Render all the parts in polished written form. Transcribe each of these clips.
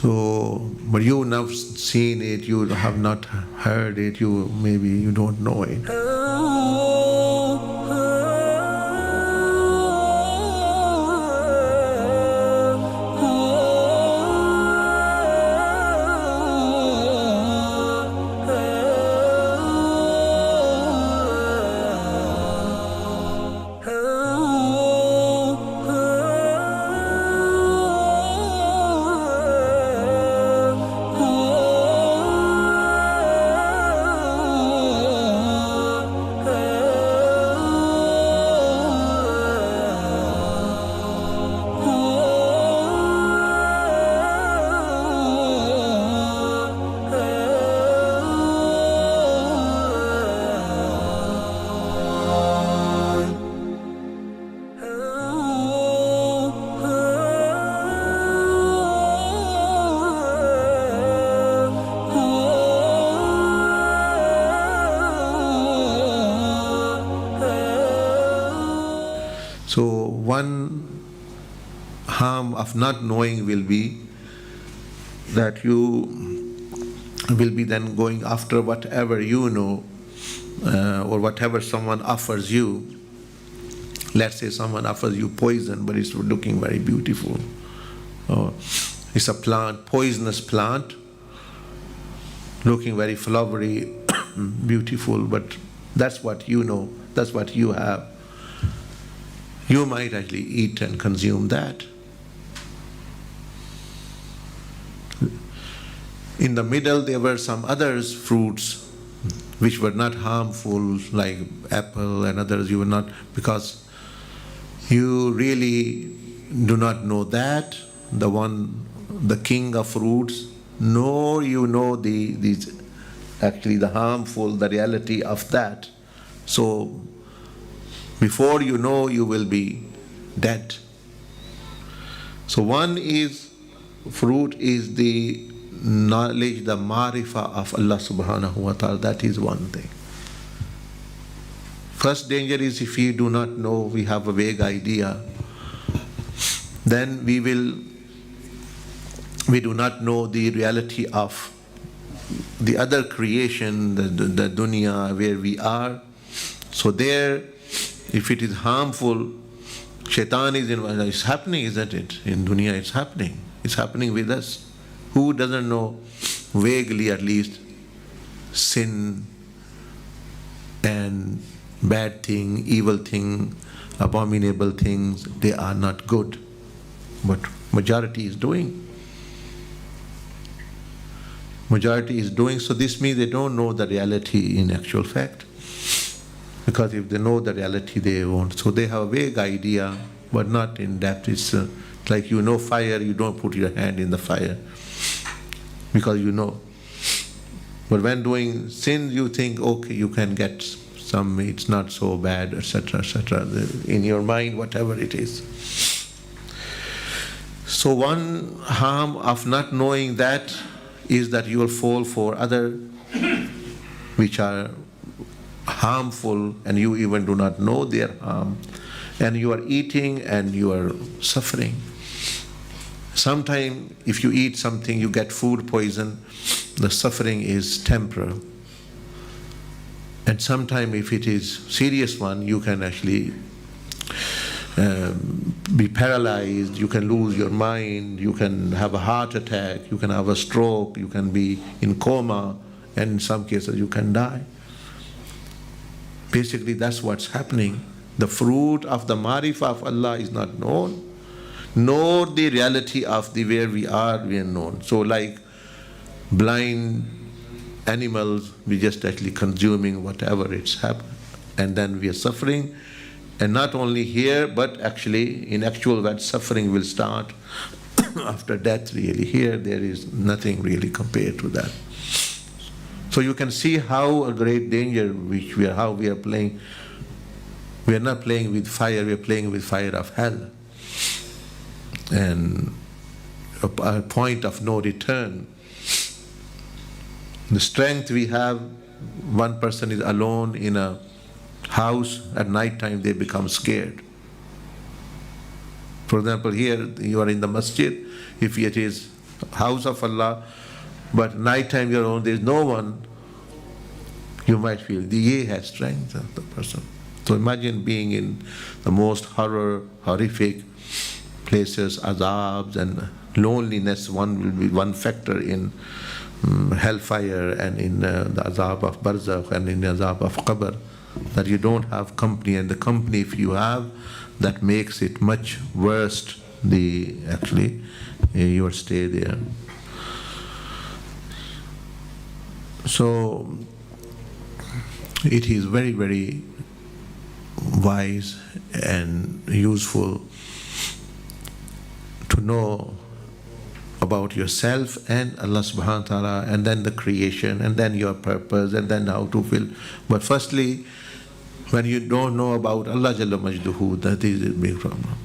So, but you have not seen it, you have not heard it, maybe you don't know it. So one harm of not knowing will be that you will be then going after whatever you know, or whatever someone offers you. Let's say someone offers you poison, but it's looking very beautiful. Or it's a plant, poisonous plant, looking very flowery, beautiful, but that's what you know, that's what you have. You might actually eat and consume that. In the middle there were some other fruits which were not harmful, like apple and others. You were not, because you really do not know that, the king of fruits, nor you know the harmful, the reality of that. So before you know, you will be dead. So one is, fruit is the knowledge, the marifah of Allah subhanahu wa ta'ala. That is one thing. First danger is if we do not know, we have a vague idea, then we do not know the reality of the other creation, the dunya where we are. So there, if it is harmful, shaitan is involved. It's happening, isn't it? In dunya it's happening. It's happening with us. Who doesn't know, vaguely at least, sin and bad thing, evil thing, abominable things, they are not good. But majority is doing. Majority is doing, so this means they don't know the reality in actual fact. Because if they know the reality, they won't. So they have a vague idea, but not in depth. It's like you know fire, you don't put your hand in the fire, because you know. But when doing sin, you think, okay, you can get some, it's not so bad, etc., etc., in your mind, whatever it is. So one harm of not knowing that is that you will fall for other which are harmful, and you even do not know their harm, and you are eating and you are suffering. Sometimes if you eat something, you get food poison, the suffering is temporal. And sometimes if it is serious one, you can actually be paralyzed, you can lose your mind, you can have a heart attack, you can have a stroke, you can be in coma, and in some cases you can die. Basically that's what's happening. The fruit of the marifah of Allah is not known, nor the reality of the where we are known. So like blind animals, we just actually consuming whatever it's happened, and then we are suffering. And not only here, but actually in actual that suffering will start after death really. Here there is nothing really compared to that. So you can see how a great danger how we are playing. We are not playing with fire, we are playing with fire of hell. And a point of no return. The strength we have, one person is alone in a house, at night time they become scared. For example, here you are in the masjid, if it is house of Allah, but night time you're alone, there's no one, you might feel the ye has strength of the person. So imagine being in the most horrific places, azabs and loneliness. One will be one factor in hellfire and in the azab of barzakh and in the azab of qabr, that you don't have company, and the company if you have, that makes it much worse, your stay there. So it is very, very wise and useful to know about yourself and Allah subhanahu wa ta'ala, and then the creation, and then your purpose, and then how to feel. But firstly, when you don't know about Allah Jalla Majduhu, that is a big problem.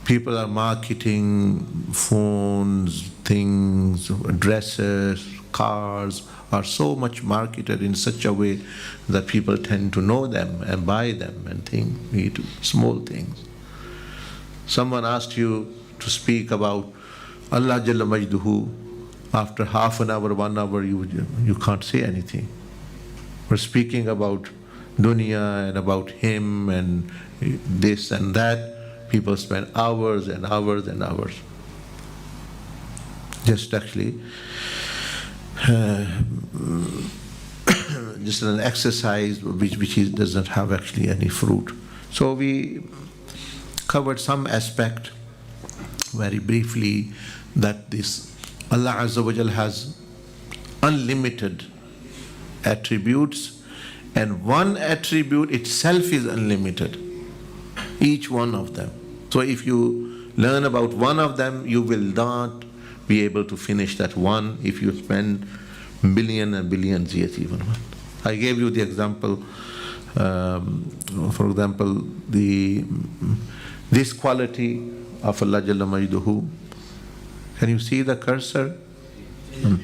People are marketing phones, things, dresses, cars, are so much marketed in such a way that people tend to know them and buy them and think small things. Someone asked you to speak about Allah Jalla Majduhu, after half an hour, 1 hour, you can't say anything. We're speaking about dunya and about him and this and that. People spend hours and hours and hours. Just actually just an exercise which doesn't have actually any fruit. So we covered some aspect very briefly, that this Allah Azza wa Jal has unlimited attributes, and one attribute itself is unlimited, each one of them. So if you learn about one of them, you will not be able to finish that one if you spend billion and billions years even one. I gave you the example, for example, this quality of Allah Jalla Majduhu. Can you see the cursor?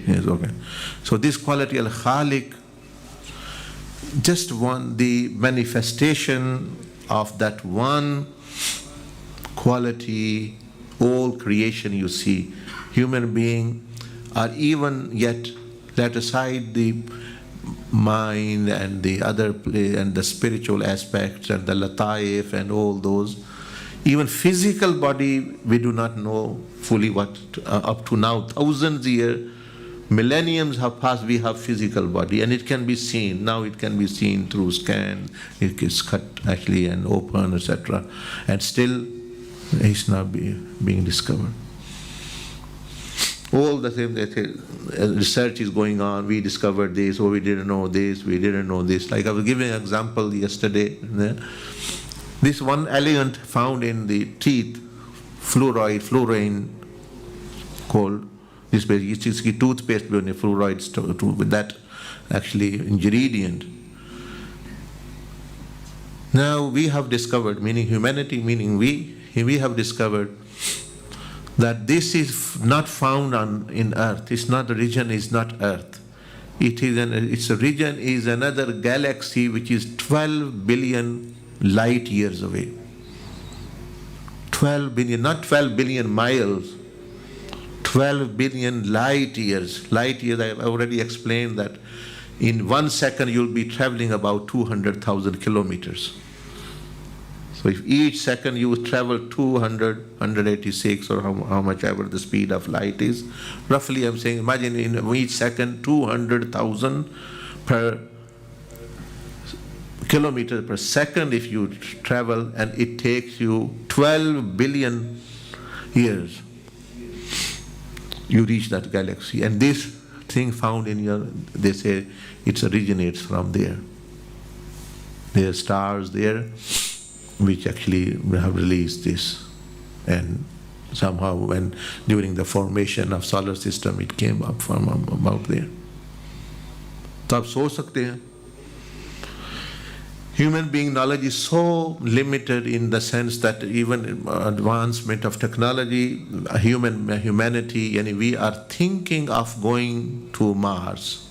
Yes, okay. So this quality, Al-Khaliq, just one, the manifestation of that one quality, all creation you see, human being, or even yet let aside the mind and the other and the spiritual aspects and the lataif and all those, even physical body we do not know fully what up to now, thousands years, millenniums have passed, we have physical body and it can be seen. Now it can be seen through scan, it is cut actually and open, etc. And still it's not being discovered. All the same research is going on, we discovered this, or we didn't know this, we didn't know this. Like I was giving an example yesterday. This one element found in the teeth, fluorine called, this basically toothpaste with fluoride with that actually ingredient. Now we have discovered, meaning humanity, meaning we have discovered that this is not found in Earth. It's not, the region is not Earth. Its region is another galaxy which is 12 billion light years away. 12 billion, not 12 billion miles, 12 billion light years. Light years, I already explained that in 1 second you'll be traveling about 200,000 kilometers. So if each second you travel 200, 186 or how much ever the speed of light is, roughly I'm saying, imagine in each second 200,000 per kilometer per second if you travel, and it takes you 12 billion years. You reach that galaxy, and this thing found in your, they say it originates from there. There are stars there which actually have released this, and somehow when during the formation of solar system it came up from about there. तो आप सोच सकते हैं, human being knowledge is so limited in the sense that even advancement of technology, humanity, yani we are thinking of going to Mars.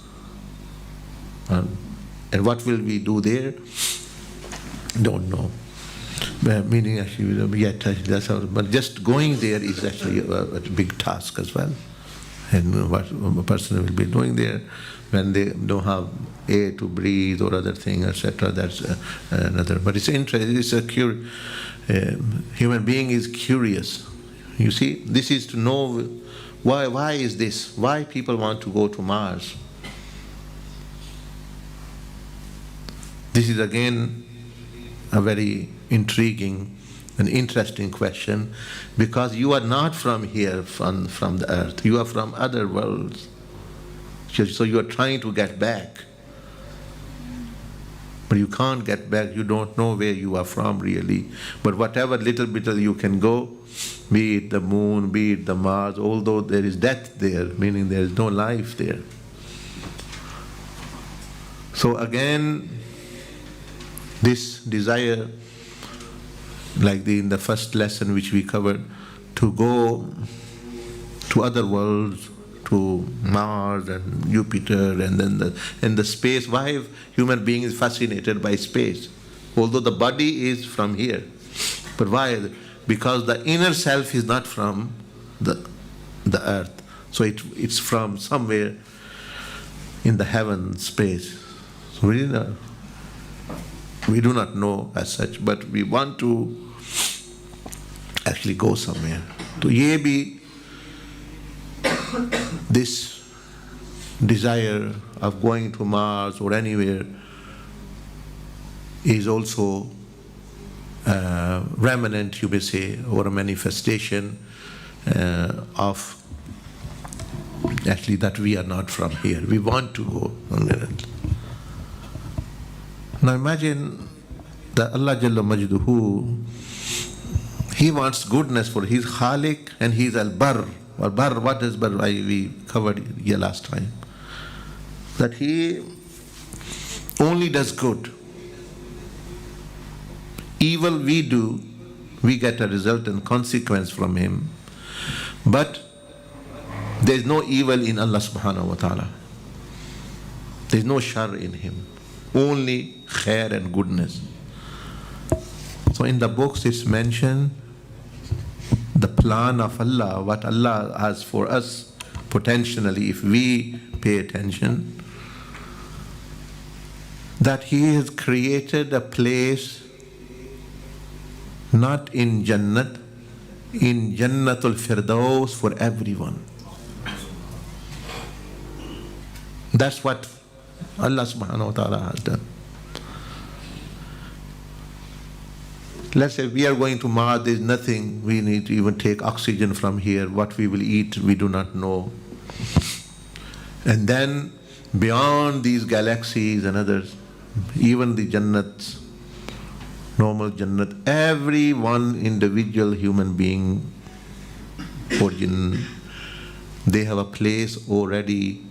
And what will we do there? Don't know. Meaning actually, that's how, but just going there is actually a big task as well. And what a person will be doing there when they don't have air to breathe or other thing, etc. That's another. But it's interesting. It's a human being is curious. You see, this is to know why. Why is this? Why people want to go to Mars? This is again a very intriguing and interesting question, because you are not from here, from the earth. You are from other worlds. So you are trying to get back. But you can't get back. You don't know where you are from really. But whatever little bit you can go, be it the moon, be it the Mars, although there is death there, meaning there is no life there. So again, this desire, like in the first lesson which we covered, to go to other worlds, to Mars and Jupiter, and then in the space. Why human being is fascinated by space, although the body is from here. But why? Because the inner self is not from the earth, so it's from somewhere in the heaven space. So we do not know as such, but we want to actually go somewhere. So ye bhi, this desire of going to Mars or anywhere is also remnant, you may say, or a manifestation of actually that we are not from here. We want to go somewhere else. Now imagine that Allah Jalla Majduhu, He wants goodness for He's Khalik and He's Al-Barr. Or Barr, what is Barr? We covered here last time. That He only does good. Evil we do, we get a result and consequence from Him. But there is no evil in Allah subhanahu wa ta'ala. There is no shar in Him. Only khair and goodness. So in the books it's mentioned the plan of Allah, what Allah has for us potentially if we pay attention, that He has created a place not in Jannat, in Jannatul Firdaus for everyone. That's what Allah subhanahu wa ta'ala has done. Let's say we are going to Mars, there is nothing, we need to even take oxygen from here, what we will eat we do not know. And then beyond these galaxies and others, even the Jannats, normal Jannat, every one individual human being or jinn, they have a place already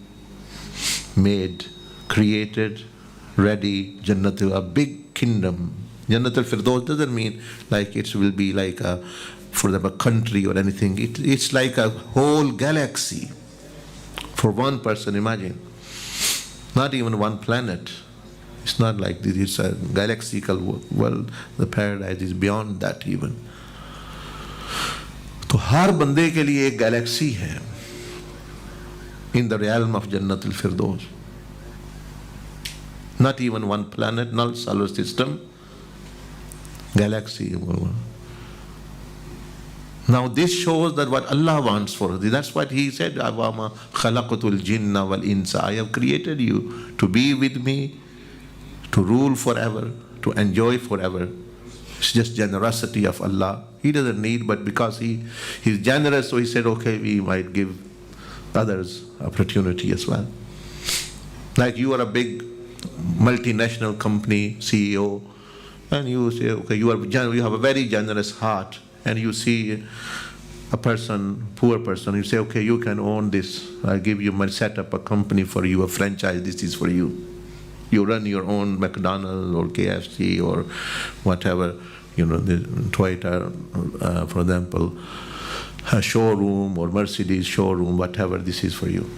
made, created, ready, Jannat, a big kingdom. Jannatul Firdaus doesn't mean like it will be like for them a country or anything. It's like a whole galaxy for one person, imagine. Not even one planet. It's not like this, it's a galaxical world. The paradise is beyond that even. तो हर बंदे के लिए एक Galaxy है in the realm of Jannatul Firdaus. Not even one planet, not solar system, galaxy. Now this shows that what Allah wants for us. That's what He said, Awama khalaqatul jinna wal insa. I have created you to be with me, to rule forever, to enjoy forever. It's just generosity of Allah. He doesn't need, but because He's generous, so He said, okay, we might give others opportunity as well. Like you are a big multinational company CEO, and you say, okay, you have a very generous heart, and you see a person, poor person, you say, okay, you can own this. I give you my set up a company for you, a franchise. This is for you. You run your own McDonald's or KFC or whatever, the Toyota, for example, a showroom or Mercedes showroom, whatever. This is for you.